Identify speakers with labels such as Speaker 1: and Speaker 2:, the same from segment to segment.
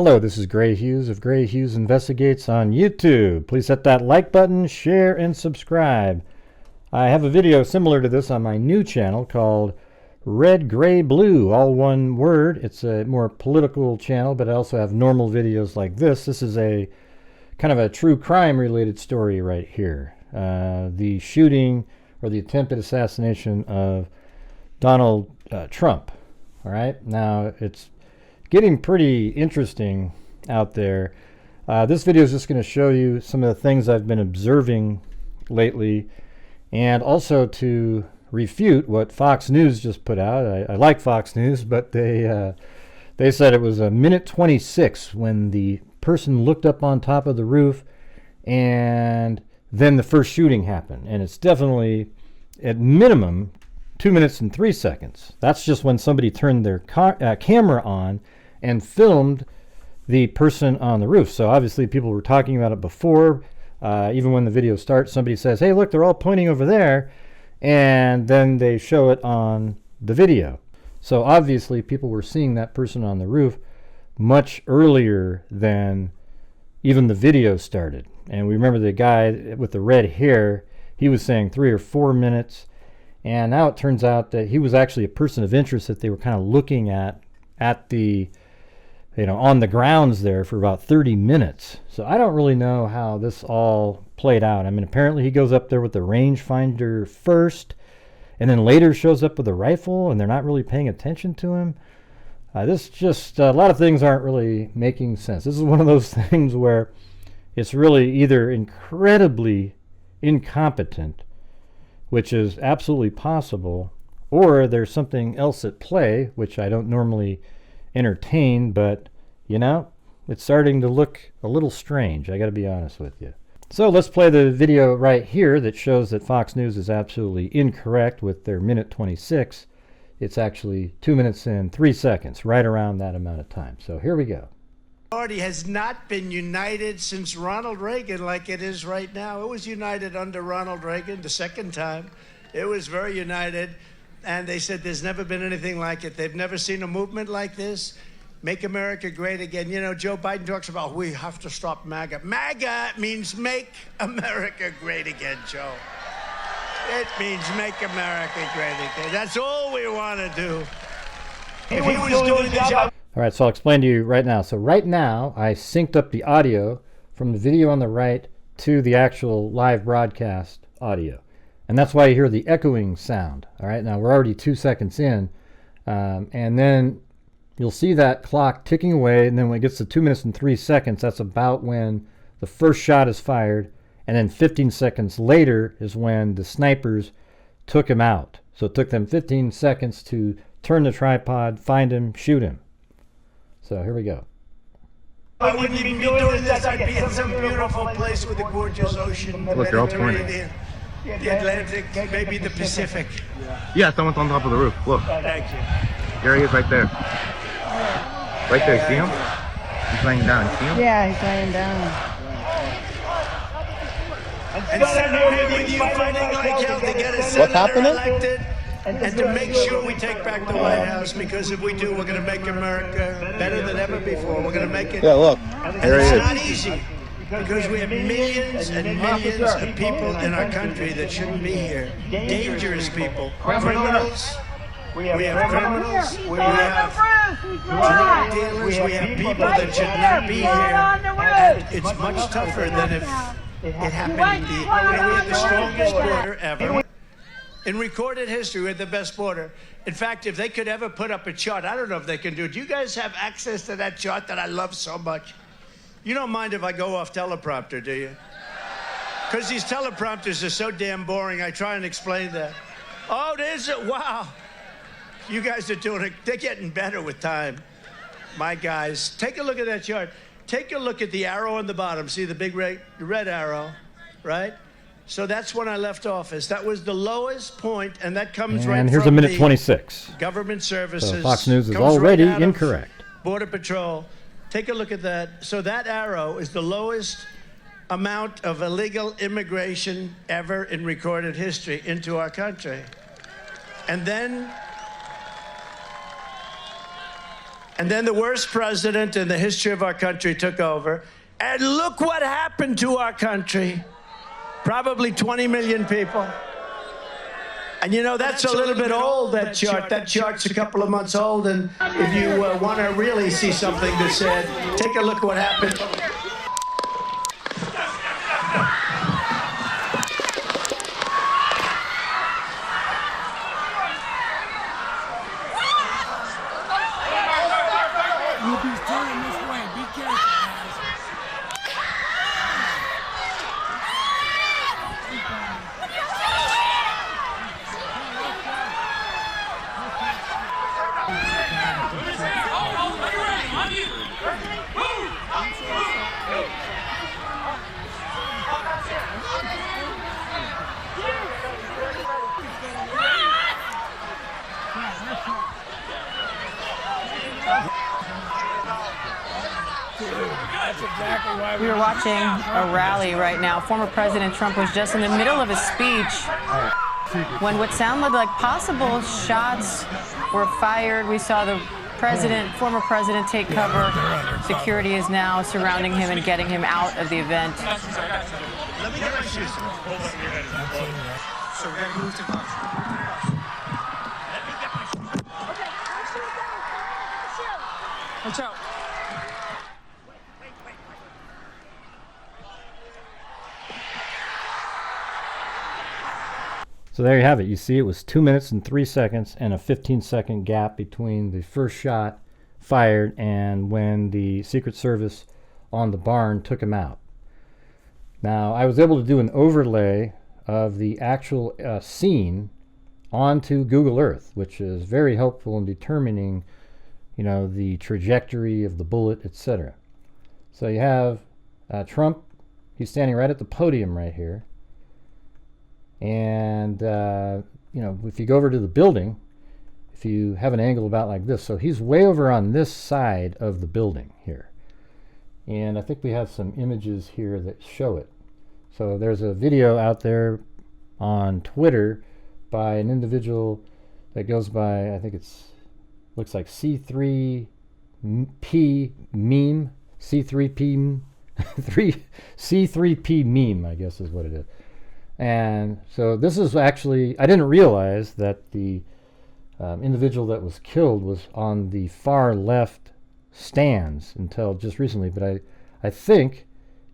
Speaker 1: Hello, this is Gray Hughes of Gray Hughes Investigates on YouTube. Please hit that like button, share, and subscribe. I have a video similar to this on my new channel called RedGrayBlue, all one word. It's a more political channel, but I also have normal videos like this. This is a kind of a true crime related story right here. The shooting or the attempted assassination of Donald Trump. All right, now it's getting pretty interesting out there. This video is just going to show you some of the things I've been observing lately, and also to refute what Fox News just put out. I like Fox News, but they said it was a minute 26 when the person looked up on top of the roof, and then the first shooting happened. And it's definitely, at minimum, 2 minutes and 3 seconds. That's just when somebody turned their camera on and filmed the person on the roof. So obviously people were talking about it before. Even when the video starts, somebody says, hey, look, they're all pointing over there. And then they show it on the video. So obviously people were seeing that person on the roof much earlier than even the video started. And we remember the guy with the red hair, he was saying 3 or 4 minutes. And now it turns out that he was actually a person of interest that they were kind of looking at the, on the grounds there for about 30 minutes. So I don't really know how this all played out. I mean, apparently he goes up there with the rangefinder first, and then later shows up with a rifle, and they're not really paying attention to him. This just, a lot of things aren't really making sense. This is one of those things where it's really either incredibly incompetent, which is absolutely possible, or there's something else at play, which I don't normally entertain, but, it's starting to look a little strange. I got to be honest with you. So let's play the video right here that shows that Fox News is absolutely incorrect with their minute 26. It's actually 2 minutes and 3 seconds, right around that amount of time. So here we go.
Speaker 2: The party has not been united since Ronald Reagan like it is right now. It was united under Ronald Reagan the second time. It was very united, and they said there's never been anything like it. They've never seen a movement like this. Make America great again. Joe Biden talks about we have to stop MAGA. MAGA means make America great again, Joe. It means make America great again. That's all we want to do. If he was doing the job.
Speaker 1: All right, so I'll explain to you right now. So right now, I synced up the audio from the video on the right to the actual live broadcast audio. And that's why you hear the echoing sound. All right, now we're already 2 seconds in. And then you'll see that clock ticking away. And then when it gets to 2 minutes and 3 seconds, that's about when the first shot is fired. And then 15 seconds later is when the snipers took him out. So it took them 15 seconds to turn the tripod, find him, shoot him. So here we go.
Speaker 2: I wouldn't even be doing this. I'd be in some beautiful place with a gorgeous ocean, the Mediterranean, the Atlantic, maybe the Pacific.
Speaker 3: Yeah, someone's on top of the roof. Look.
Speaker 2: Thank you.
Speaker 3: There he is right there. Right there, see him? He's laying down, see him?
Speaker 4: Yeah, he's laying down.
Speaker 2: And Senator, with you fighting like hell to get a senator elected, and to make sure we take back the White House, because if we do, we're going to make America better than ever before. We're going to make it.
Speaker 3: Yeah, look.
Speaker 2: And it's not easy, because we have millions and millions of people in our country that shouldn't be here. Dangerous people. Criminals. We have criminals. We have drug dealers. We have people that should not be here. And it's much tougher than if it happened. We have the strongest border ever. In recorded history, we had the best border. In fact, if they could ever put up a chart, I don't know if they can do it. Do you guys have access to that chart that I love so much? You don't mind if I go off teleprompter, do you? Because these teleprompters are so damn boring, I try and explain that. Oh, there's it. Wow. You guys are doing it. They're getting better with time. My guys, take a look at that chart. Take a look at the arrow on the bottom. See the big red arrow, right? So that's when I left office. That was the lowest point, and that comes right from
Speaker 1: and here's a minute 26.
Speaker 2: Government services.
Speaker 1: So Fox News is already incorrect.
Speaker 2: Border Patrol. Take a look at that. So that arrow is the lowest amount of illegal immigration ever in recorded history into our country. And then And then the worst president in the history of our country took over. And look what happened to our country. Probably 20 million people. And you know, that's a little bit old, that chart. That chart's a couple of months old. And if you want to really see something that's said, take a look at what happened.
Speaker 4: We are watching a rally right now. Former President Trump was just in the middle of a speech when what sounded like possible shots were fired. We saw the former president take cover. Security is now surrounding him and getting him out of the event.
Speaker 2: Let me get my shoes. So we're going to move to lunch. Let me get my shoes. Okay, watch out.
Speaker 1: So there you have it. You see it was 2 minutes and 3 seconds and a 15-second gap between the first shot fired and when the Secret Service on the barn took him out. Now, I was able to do an overlay of the actual scene onto Google Earth, which is very helpful in determining, you know, the trajectory of the bullet, etc. So you have Trump. He's standing right at the podium right here. And, you know, if you go over to the building, if you have an angle about like this, so he's way over on this side of the building here. And I think we have some images here that show it. So there's a video out there on Twitter by an individual that goes by, I think looks like C3P meme, C3P meme, I guess is what it is. And so this is actually, I didn't realize that the individual that was killed was on the far left stands until just recently. But I think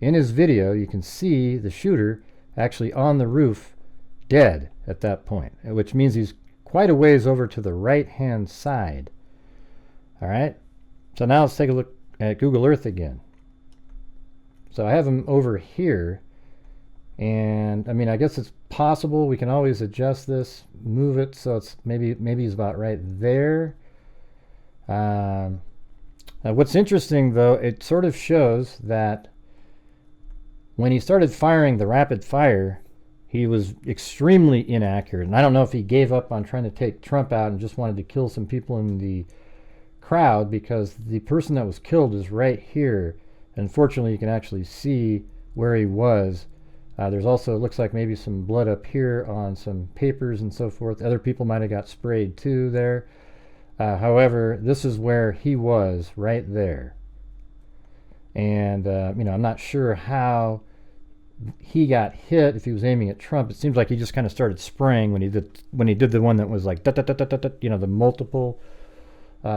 Speaker 1: in his video you can see the shooter actually on the roof dead at that point, which means he's quite a ways over to the right hand side. All right, so now let's take a look at Google Earth again. So I have him over here. And I mean, I guess it's possible we can always adjust this, move it so it's maybe he's about right there. Now what's interesting though, it sort of shows that when he started firing the rapid fire, he was extremely inaccurate. And I don't know if he gave up on trying to take Trump out and just wanted to kill some people in the crowd, because the person that was killed is right here. Unfortunately, you can actually see where he was. There's also, it looks like maybe some blood up here on some papers and so forth. Other people might have got sprayed too there. However, this is where he was, right there. And, you know, I'm not sure how he got hit, if he was aiming at Trump. It seems like he just kind of started spraying when he did the one that was like, you know, the multiple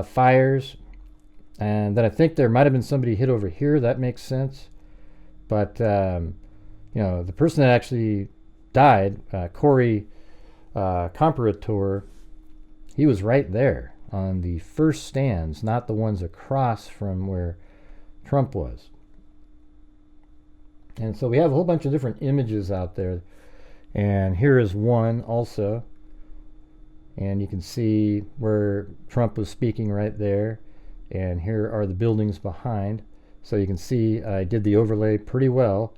Speaker 1: fires. And then I think there might have been somebody hit over here. That makes sense. But, you know, the person that actually died, Corey Comparator, he was right there on the first stands, not the ones across from where Trump was. And so we have a whole bunch of different images out there. And here is one also. And you can see where Trump was speaking right there. And here are the buildings behind. So you can see I did the overlay pretty well.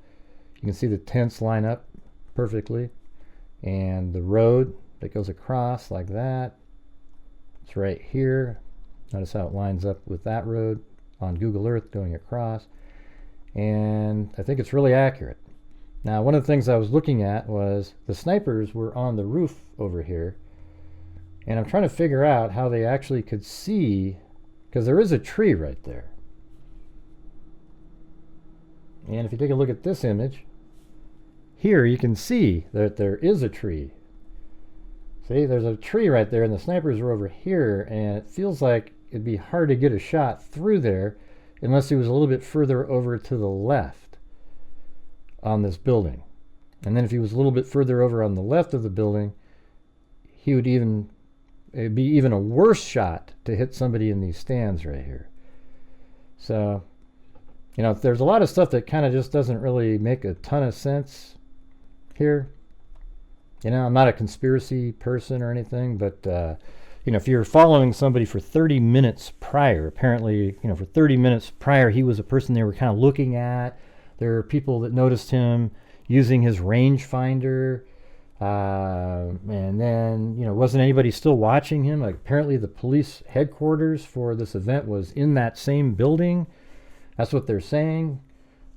Speaker 1: You can see the tents line up perfectly, and the road that goes across like that, it's right here. Notice how it lines up with that road on Google Earth going across, and I think it's really accurate. Now, one of the things I was looking at was the snipers were on the roof over here, and I'm trying to figure out how they actually could see because there is a tree right there. And if you take a look at this image, here you can see that there is a tree. See, there's a tree right there, and the snipers are over here, and it feels like it'd be hard to get a shot through there unless he was a little bit further over to the left on this building. And then if he was a little bit further over on the left of the building, he would it'd be even a worse shot to hit somebody in these stands right here. So, you know, there's a lot of stuff that kind of just doesn't really make a ton of sense here. You know, I'm not a conspiracy person or anything, but, you know, if you're following somebody for 30 minutes prior, apparently, you know, for 30 minutes prior, he was a person they were kind of looking at. There are people that noticed him using his rangefinder. And then, you know, wasn't anybody still watching him? Like, apparently the police headquarters for this event was in that same building. That's what they're saying.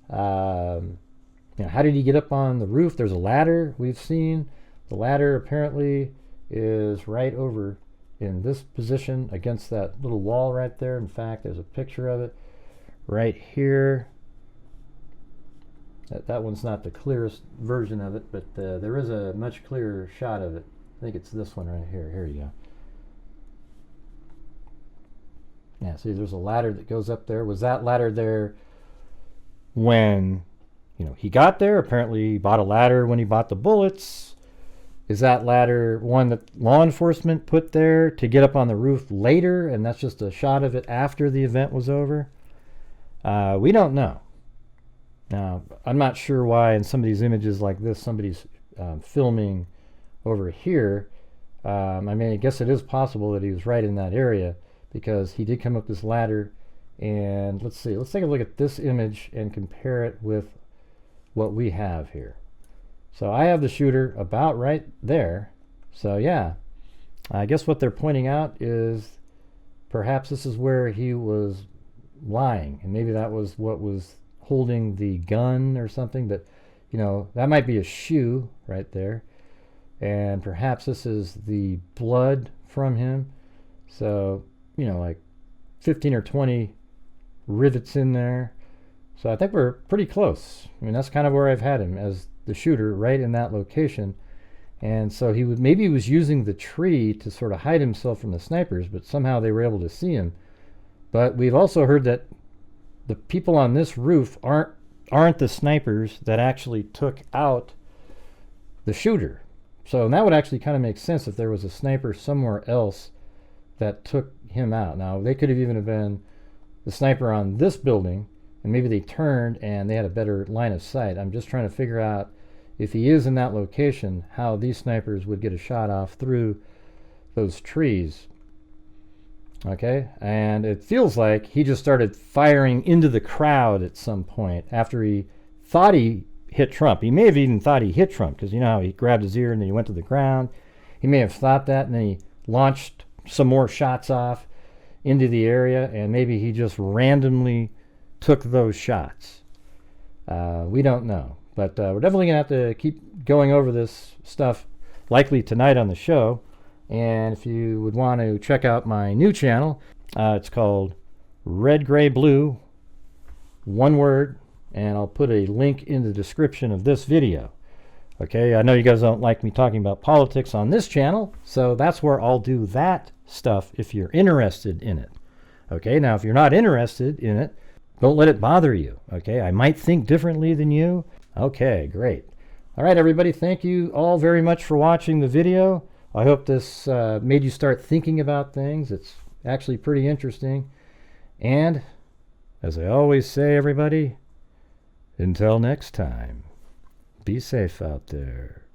Speaker 1: You know, how did he get up on the roof? There's a ladder we've seen. The ladder apparently is right over in this position against that little wall right there. In fact, there's a picture of it right here. That one's not the clearest version of it, but there is a much clearer shot of it. I think it's this one right here. Here you go. Yeah, see, there's a ladder that goes up there. Was that ladder there when, you know, he got there? Apparently he bought a ladder when he bought the bullets. Is that ladder one that law enforcement put there to get up on the roof later, and that's just a shot of it after the event was over? We don't know. Now, I'm not sure why in some of these images like this, somebody's filming over here. I mean, I guess it is possible that he was right in that area, because he did come up this ladder. And let's see, let's take a look at this image and compare it with what we have here. So I have the shooter about right there. So yeah, I guess what they're pointing out is perhaps this is where he was lying, and maybe that was what was holding the gun or something. But, you know, that might be a shoe right there, and perhaps this is the blood from him. So, you know, like 15 or 20 rivets in there. So I think we're pretty close. I mean, that's kind of where I've had him, as the shooter, right in that location. And so he would, maybe he was using the tree to sort of hide himself from the snipers, but somehow they were able to see him. But we've also heard that the people on this roof aren't the snipers that actually took out the shooter. So that would actually kind of make sense if there was a sniper somewhere else that took him out. Now, they could have even been the sniper on this building, and maybe they turned and they had a better line of sight. I'm just trying to figure out, if he is in that location, how these snipers would get a shot off through those trees. Okay, and it feels like he just started firing into the crowd at some point after he thought he hit Trump. He may have even thought he hit Trump, because you know how he grabbed his ear and then he went to the ground. He may have thought that, and then he launched some more shots off into the area, and maybe he just randomly took those shots. We don't know, but we're definitely gonna have to keep going over this stuff, likely tonight on the show. And if you would want to check out my new channel, it's called RedGrayBlue, one word, and I'll put a link in the description of this video. Okay, I know you guys don't like me talking about politics on this channel, so that's where I'll do that stuff if you're interested in it. Okay, now if you're not interested in it, don't let it bother you. Okay, I might think differently than you. Okay, great. All right, everybody, thank you all very much for watching the video. I hope this made you start thinking about things. It's actually pretty interesting. And as I always say, everybody, until next time, be safe out there.